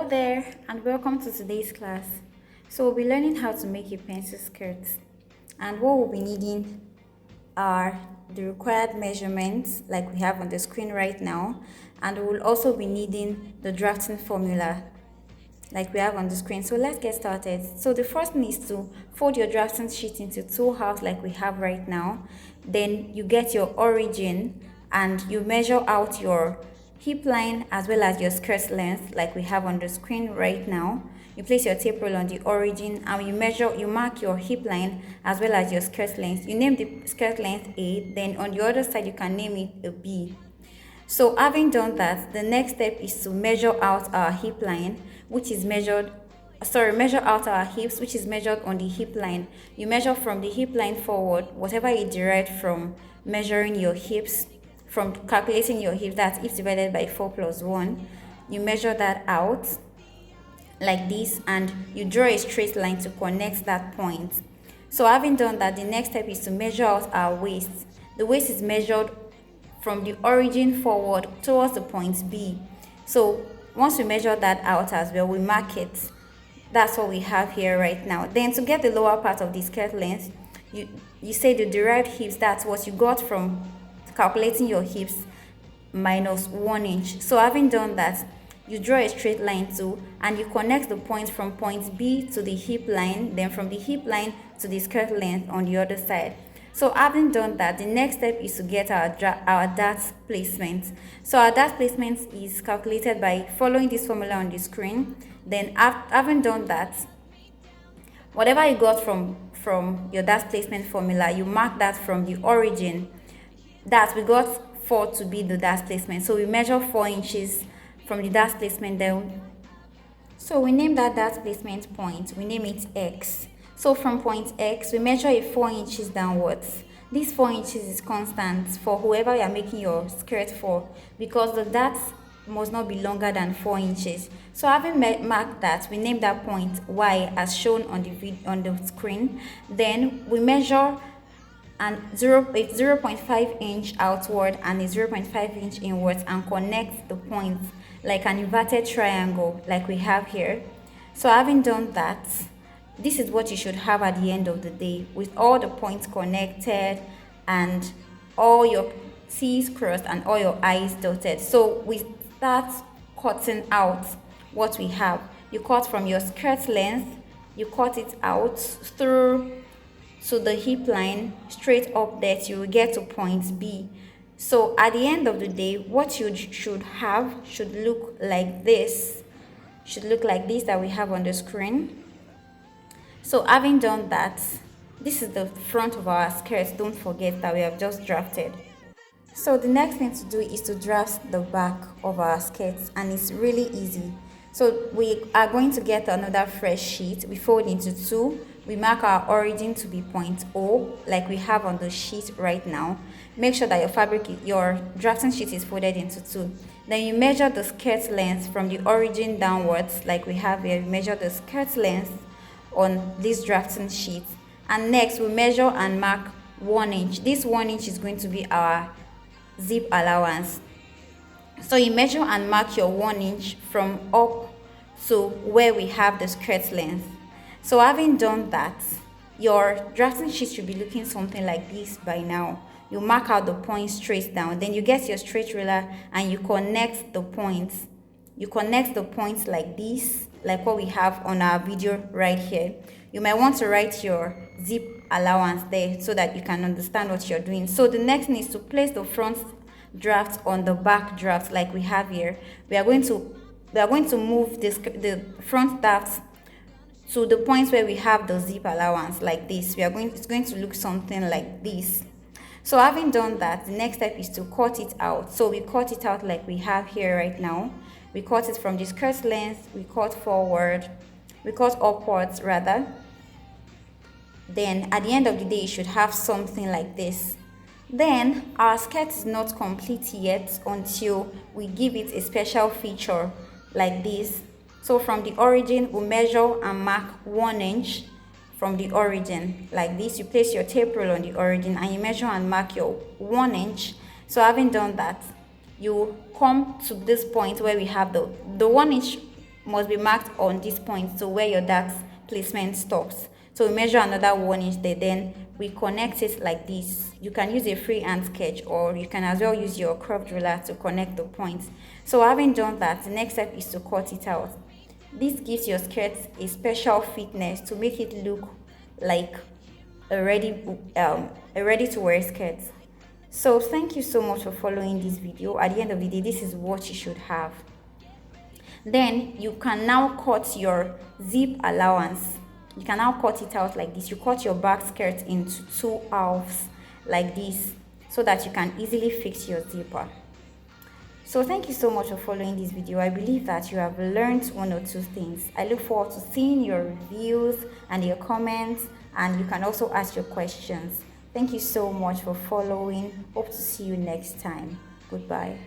Hello there and welcome to today's class. So we'll be learning how to make a pencil skirt, and what we'll be needing are the required measurements like we have on the screen right now, and we'll also be needing the drafting formula like we have on the screen. So let's get started. So the first thing is to fold your drafting sheet into two halves like we have right now. Then you get your origin and you measure out your hip line as well as your skirt length like we have on the screen right now. You place your tape roll on the origin and you mark your hip line as well as your skirt length. You name the skirt length A, then on the other side you can name it a B. So having done that, the next step is to measure out our hip line, measure out our hips, which is measured on the hip line. You measure from the hip line forward, whatever you derived from measuring your hips, from calculating your hips, that's if divided by 4 plus 1. You measure that out like this and you draw a straight line to connect that point. So having done that, the next step is to measure out our waist. The waist is measured from the origin forward towards the point B. So once we measure that out as well, we mark it. That's what we have here right now. Then to get the lower part of the skirt length, you say the derived hips, that's what you got from calculating your hips minus 1 inch. So having done that, you draw a straight line too and you connect the point from point B to the hip line, then from the hip line to the skirt length on the other side. So having done that, the next step is to get our dart placement. So our dart placement is calculated by following this formula on the screen. Then having done that, whatever you got from your dart placement formula, you mark that from the origin. That we got 4 to be the dart placement. So we measure 4 inches from the dart placement down. So we name that dart placement point. We name it X. So from point X, we measure it 4 inches downwards. This 4 inches is constant for whoever you are making your skirt for, because the dart must not be longer than 4 inches. So having marked that, we name that point Y as shown on the screen. Then we measure and 0.5 inch outward and a 0.5 inch inwards and connect the points like an inverted triangle like we have here. So having done that, this is what you should have at the end of the day, with all the points connected and all your T's crossed and all your I's dotted. So we start cutting out what we have. You cut from your skirt length, you cut it out through to the hip line, straight up there till you get to point B. So at the end of the day, what you should have should look like this. That we have on the screen. So having done that, this is the front of our skirt. Don't forget that we have just drafted. So the next thing to do is to draft the back of our skirts, and it's really easy. So we are going to get another fresh sheet. We fold into 2. We mark our origin to be point O like we have on the sheet right now. Make sure that your drafting sheet is folded into 2. Then you measure the skirt length from the origin downwards like we have here. We measure the skirt length on this drafting sheet, and next we measure and mark 1 inch. This 1 inch is going to be our zip allowance. So you measure and mark your 1 inch from up to where we have the skirt length. So having done that, your drafting sheet should be looking something like this by now. You mark out the points straight down, then you get your straight ruler and you connect the points. You connect the points like this, like what we have on our video right here. You might want to write your zip allowance there so that you can understand what you're doing. So the next thing is to place the front draft on the back draft like we have here. We are going to move the front draft to the points where we have the zip allowance like this. It's going to look something like this. So having done that, the next step is to cut it out. So we cut it out like we have here right now. We cut it from the skirt length, we cut upwards rather. Then at the end of the day, you should have something like this. Then our skirt is not complete yet until we give it a special feature like this. So from the origin, we measure and mark 1 inch from the origin like this. You place your tape roll on the origin and you measure and mark your 1 inch. So having done that, you come to this point where we have the 1 inch must be marked on this point, so where your dart placement stops. So we measure another 1 inch there, then we connect it like this. You can use a freehand sketch, or you can as well use your curved ruler to connect the points. So having done that, the next step is to cut it out. This gives your skirt a special fitness to make it look like a ready to wear skirt. So thank you so much for following this video. At the end of the day, this is what you should have. Then you can now cut your zip allowance. You can now cut it out like this. You cut your back skirt into 2 halves like this, so that you can easily fix your zipper. So thank you so much for following this video. I believe that you have learned 1 or 2 things. I look forward to seeing your reviews and your comments, and you can also ask your questions. Thank you so much for following. Hope to see you next time. Goodbye.